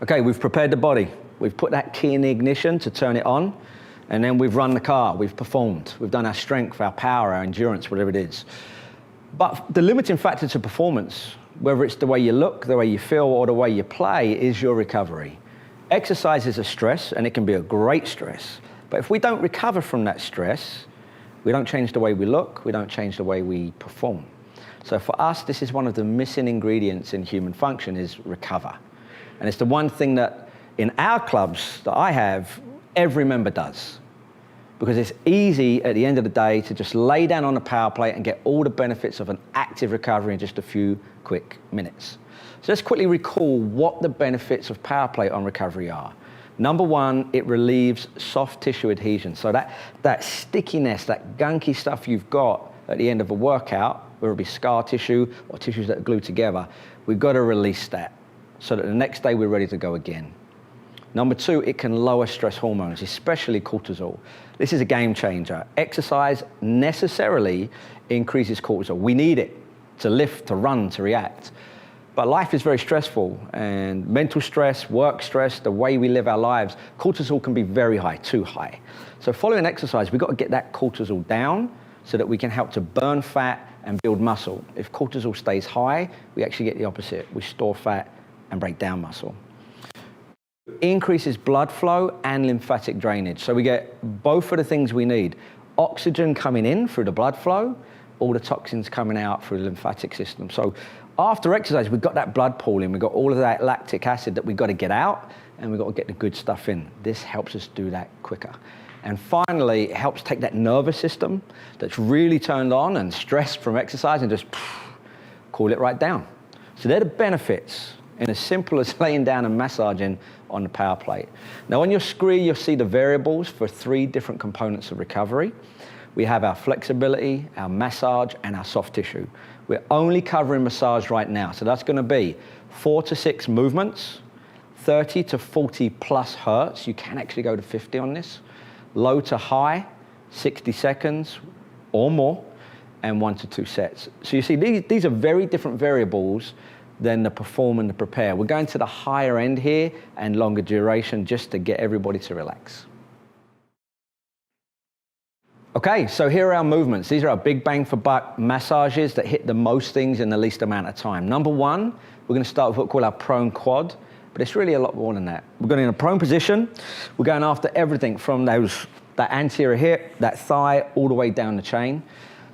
Okay, we've prepared the body. We've put that key in the ignition to turn it on, and then we've run the car, we've performed. We've done our strength, our power, our endurance, whatever it is. But the limiting factor to performance, whether it's the way you look, the way you feel, or the way you play, is your recovery. Exercise is a stress, and it can be a great stress. But if we don't recover from that stress, we don't change the way we look, we don't change the way we perform. So for us, this is one of the missing ingredients in human function, is recover. And it's the one thing that in our clubs that I have, every member does. Because it's easy at the end of the day to just lay down on the power plate and get all the benefits of an active recovery in just a few quick minutes. So let's quickly recall what the benefits of power plate on recovery are. Number one, it relieves soft tissue adhesion. So that stickiness, that gunky stuff you've got at the end of a workout, whether it be scar tissue or tissues that are glued together, we've got to release that so that the next day we're ready to go again. Number two, it can lower stress hormones, especially cortisol. This is a game changer. Exercise necessarily increases cortisol. We need it to lift, to run, to react. But life is very stressful, and mental stress, work stress, the way we live our lives, cortisol can be very high, too high. So following exercise, we've got to get that cortisol down so that we can help to burn fat and build muscle. If cortisol stays high, we actually get the opposite. We store fat and break down muscle. Increases blood flow and lymphatic drainage. So we get both of the things we need. Oxygen coming in through the blood flow, all the toxins coming out through the lymphatic system. So after exercise, we've got that blood pooling, we've got all of that lactic acid that we've got to get out, and we've got to get the good stuff in. This helps us do that quicker. And finally, it helps take that nervous system that's really turned on and stressed from exercise and just cool it right down. So they're the benefits in as simple as laying down and massaging on the power plate. Now on your screen, you'll see the variables for 3 different components of recovery. We have our flexibility, our massage, and our soft tissue. We're only covering massage right now, so that's going to be 4 to 6 movements, 30 to 40 plus hertz. You can actually go to 50 on this. Low to high, 60 seconds or more, and 1 to 2 sets. So you see, these are very different variables than the perform and the prepare. We're going to the higher end here and longer duration just to get everybody to relax. Okay, so here are our movements. These are our big bang for buck massages that hit the most things in the least amount of time. Number one, we're going to start with what we call our prone quad, but it's really a lot more than that. We're going in a prone position. We're going after everything from that anterior hip, that thigh, all the way down the chain.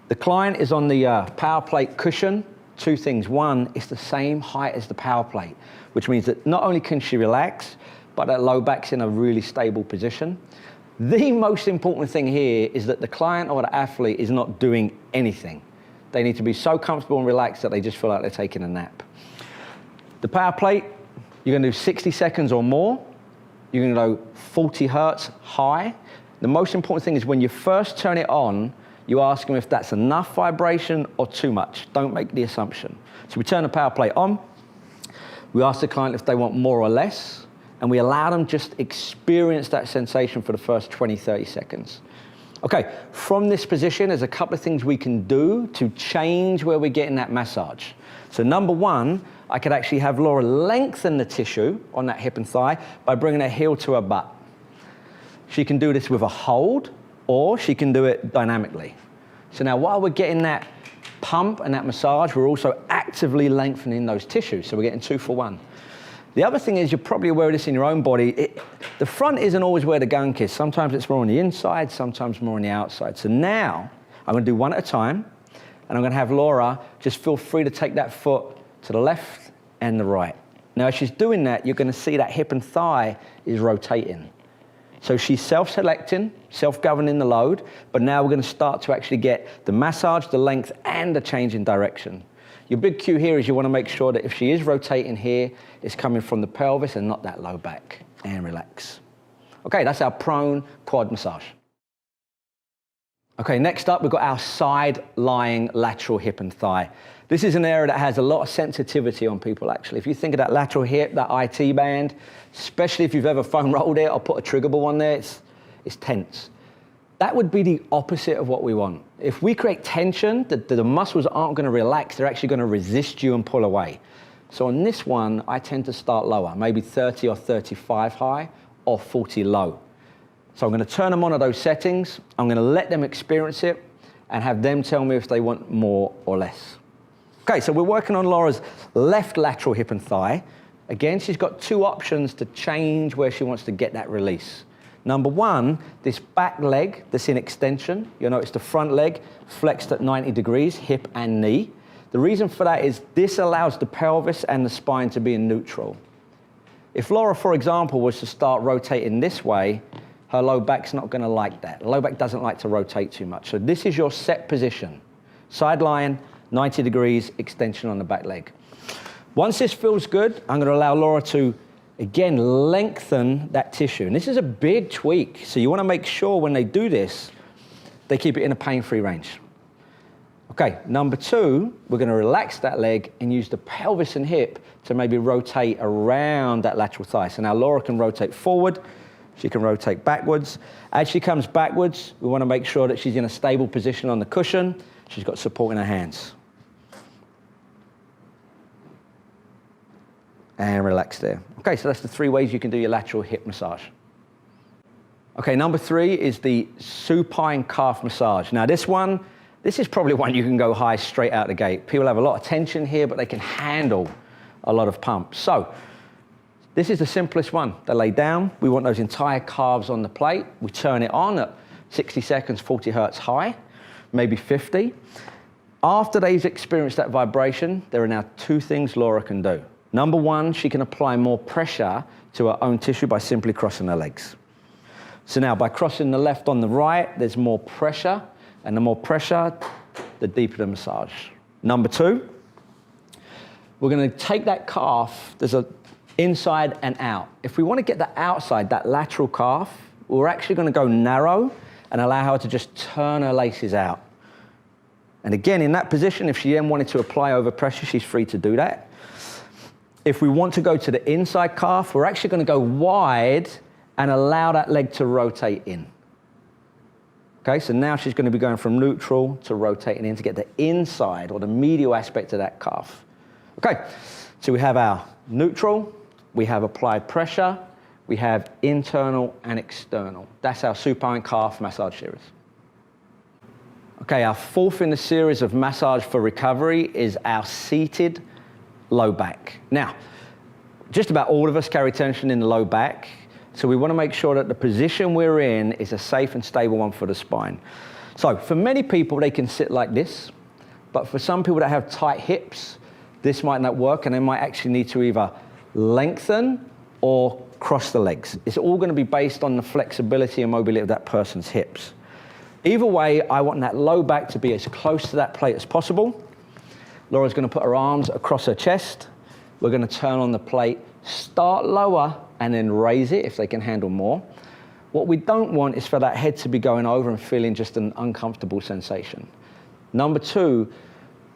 The client is on the power plate cushion. 2 things. One, it's the same height as the power plate, which means that not only can she relax, but that low back's in a really stable position. The most important thing here is that the client or the athlete is not doing anything. They need to be so comfortable and relaxed that they just feel like they're taking a nap. The power plate, you're going to do 60 seconds or more. You're going to go 40 hertz high. The most important thing is when you first turn it on, you ask them if that's enough vibration or too much. Don't make the assumption. So we turn the power plate on. We ask the client if they want more or less, and we allow them just experience that sensation for the first 20, 30 seconds. Okay, from this position, there's a couple of things we can do to change where we're getting that massage. So number one, I could actually have Laura lengthen the tissue on that hip and thigh by bringing her heel to her butt. She can do this with a hold, or she can do it dynamically. So now while we're getting that pump and that massage, we're also actively lengthening those tissues. So we're getting 2 for 1. The other thing is, you're probably aware of this in your own body, the front isn't always where the gunk is. Sometimes it's more on the inside, sometimes more on the outside. So now I'm going to do one at a time, and I'm going to have Laura just feel free to take that foot to the left and the right. Now as she's doing that, you're going to see that hip and thigh is rotating. So she's self-selecting, self-governing the load, but now we're going to start to actually get the massage, the length, and the change in direction. Your big cue here is you want to make sure that if she is rotating here, it's coming from the pelvis and not that low back. And relax. Okay, that's our prone quad massage. Okay, next up, we've got our side-lying lateral hip and thigh. This is an area that has a lot of sensitivity on people, actually. If you think of that lateral hip, that IT band, especially if you've ever foam rolled it or put a trigger ball on there, it's tense. That would be the opposite of what we want. If we create tension, the muscles aren't going to relax, they're actually going to resist you and pull away. So on this one, I tend to start lower, maybe 30 or 35 high or 40 low. So I'm going to turn them on at those settings. I'm going to let them experience it and have them tell me if they want more or less. Okay, so we're working on Laura's left lateral hip and thigh. Again, she's got two options to change where she wants to get that release. Number one, this back leg that's in extension. You'll notice the front leg flexed at 90 degrees, hip and knee. The reason for that is this allows the pelvis and the spine to be in neutral. If Laura, for example, was to start rotating this way, her low back's not going to like that. The low back doesn't like to rotate too much. So this is your set position. Side lying, 90 degrees, extension on the back leg. Once this feels good, I'm going to allow Laura to, again, lengthen that tissue. And this is a big tweak. So you want to make sure when they do this, they keep it in a pain-free range. Okay, number two, we're going to relax that leg and use the pelvis and hip to maybe rotate around that lateral thigh. So now Laura can rotate forward. She can rotate backwards. As she comes backwards, we want to make sure that she's in a stable position on the cushion. She's got support in her hands. And relax there. Okay, so that's the three ways you can do your lateral hip massage. Okay, number three is the supine calf massage. Now this is probably one you can go high straight out the gate. People have a lot of tension here, but they can handle a lot of pump. So this is the simplest one. They lay down. We want those entire calves on the plate. We turn it on at 60 seconds, 40 hertz high, maybe 50. After they've experienced that vibration, there are now two things Laura can do. Number one, she can apply more pressure to her own tissue by simply crossing her legs. So now by crossing the left on the right, there's more pressure, and the more pressure, the deeper the massage. Number two, we're going to take that calf, there's a inside and out. If we want to get the outside, that lateral calf, we're actually going to go narrow and allow her to just turn her laces out. And again, in that position, if she then wanted to apply overpressure, she's free to do that. If we want to go to the inside calf, we're actually going to go wide and allow that leg to rotate in. Okay, so now she's going to be going from neutral to rotating in to get the inside or the medial aspect of that calf. Okay, so we have our neutral, we have applied pressure, we have internal and external. That's our supine calf massage series. Okay, our fourth in the series of massage for recovery is our seated low back. Now, just about all of us carry tension in the low back, so we want to make sure that the position we're in is a safe and stable one for the spine. So for many people, they can sit like this, but for some people that have tight hips, this might not work, and they might actually need to either lengthen or cross the legs. It's all going to be based on the flexibility and mobility of that person's hips. Either way, I want that low back to be as close to that plate as possible. Laura's going to put her arms across her chest. We're going to turn on the plate, start lower, and then raise it if they can handle more. What we don't want is for that head to be going over and feeling just an uncomfortable sensation. Number two,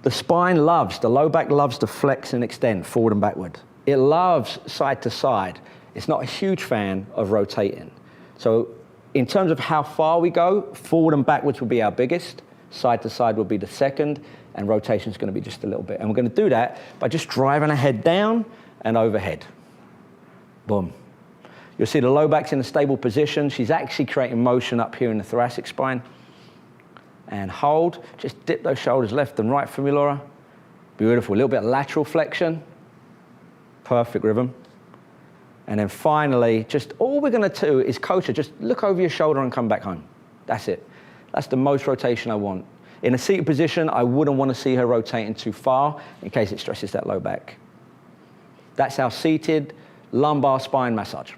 the spine loves, the low back loves to flex and extend forward and backward. It loves side to side. It's not a huge fan of rotating. So in terms of how far we go, forward and backwards will be our biggest, side to side will be the second, and rotation is going to be just a little bit. And we're going to do that by just driving our head down and overhead. Boom. You'll see the low back's in a stable position. She's actually creating motion up here in the thoracic spine. And hold. Just dip those shoulders left and right for me, Laura. Beautiful. A little bit of lateral flexion. Perfect rhythm. And then finally, just all we're going to do is coach her. Just look over your shoulder and come back home. That's it. That's the most rotation I want. In a seated position, I wouldn't want to see her rotating too far in case it stresses that low back. That's our seated lumbar spine massage.